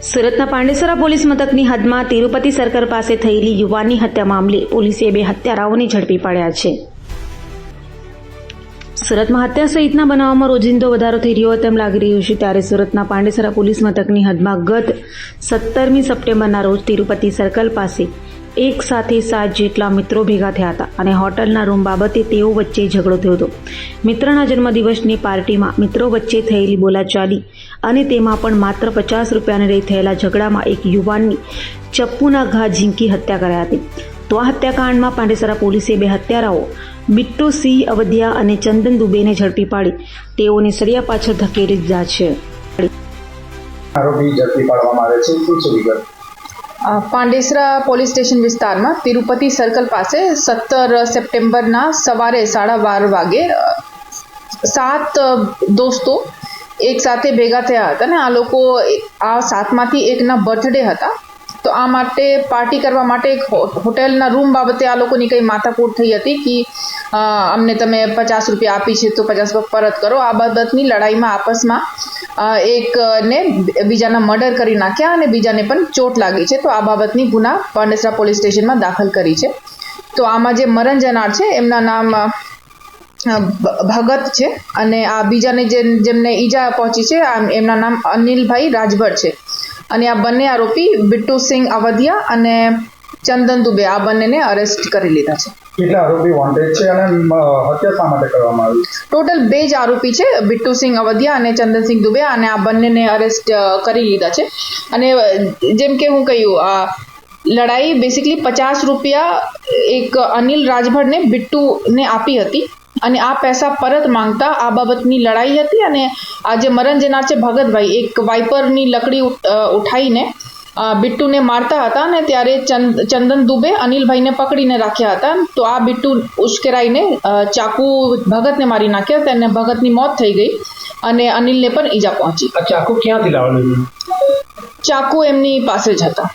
સુરતના પાંડેસરા પોલીસ મથકની હદમાં તિરુપતિ સર્કલ પાસે થયેલી યુવાનની હત્યા મામલે પોલીસે 2 હત્યારાઓને ઝડપી પાડ્યા છે. સુરતમાં હત્યા સહિતના બનાવોમાં રોજિંદો વધારો થઈ રહ્યો તેમ લાગી રહ્યું છે. ત્યારે સુરતના પાંડેસરા પોલીસ મથકની હદમાં ગત 17મી સપ્ટેમ્બરના રોજ તિરુપતિ સર્કલ પાસે એક સાથે 7 જેટલા મિત્રો ભેગા થયા હતા અને હોટલના રૂમ બાબતે તેઓ વચ્ચે ઝઘડો થયો હતો. મિત્રના જન્મદિવસની પાર્ટીમાં મિત્રો વચ્ચે થયેલી બોલાચાલી અને તેમાં પણ માત્ર 50 રૂપિયાને લઈ થયેલા ઝઘડામાં એક યુવાનની ચપ્પુના ઘા ઝીંકી હત્યા કરાઈ હતી. તો આ હત્યાકાંડમાં પાંડેસરા પોલીસે 2 હત્યારાઓ બિટ્ટુ સિંહ અવધિયા અને ચંદન દુબેને ઝડપી પાડી તેઓને સળિયા પાછળ ધકેલી દીધા છે. આરોપી ઝડપી પાડવામાં આવે છે. શું છે વિગત? પાંડેસરા પોલીસ સ્ટેશન વિસ્તારમાં તિરુપતિ સર્કલ પાસે 17 સપ્ટેમ્બરના સવારે 12:30 વાગે 7 દોસ્તો એક સાથે ભેગા થયા હતા અને આ લોકો આ 7માંથી એકના બર્થડે હતા. તો આ માટે પાર્ટી કરવા માટે એક હોટેલના રૂમ બાબતે આ લોકોની કંઈ માથાકૂટ થઈ હતી કે અમને તમે 50 રૂપિયા આપી છે તો 50 પરત કરો. આ બાબતની લડાઈમાં આપસમાં એકને બીજાના મર્ડર કરી નાખ્યા અને બીજાને પણ ચોટ લાગી છે. તો આ બાબતની ગુના પાંડેસરા પોલીસ સ્ટેશનમાં દાખલ કરી છે. તો આમાં જે મરણ જનાર છે એમના નામ ભગત છે અને આ બીજાને જેમને ઈજા પહોંચી છે એમના નામ અનિલભાઈ રાજભર છે. અને આ બંને આરોપી બિટ્ટુ સિંહ અવધિયા અને ચંદન દુબે આ બંનેને અરેસ્ટ કરી લીધા છે. કેટલા આરોપી વોન્ટેડ છે અને હત્યા શા માટે કરવામાં આવી? ટોટલ 2 જ આરોપી છે, બિટ્ટુ સિંહ અવધિયા અને ચંદનસિંહ દુબે, અને આ બંનેને અરેસ્ટ કરી લીધા છે. અને જેમ કે હું કહ્યું, આ લડાઈ બેસિકલી 50 રૂપિયા એક અનિલ રાજભરને બિટ્ટુને આપી હતી અને આ પૈસા પરત માંગતા આ બાબતની લડાઈ હતી. અને આ જે મરણ જનાર છે ભગતભાઈ, એક વાઇપરની લકડી ઉઠાવીને બિટ્ટુને મારતા હતા અને ત્યારે ચંદન દુબે અનિલભાઈને પકડીને રાખ્યા હતા. તો આ બિટ્ટુ ઉશ્કેરાઈને ચાકુ ભગતને મારી નાખ્યા હતા અને ભગતની મોત થઈ ગઈ અને અનિલને પણ ઈજા પહોંચી. ચાકુ ક્યાંથી લાવવાનું? ચાકુ એમની પાસે જ હતા.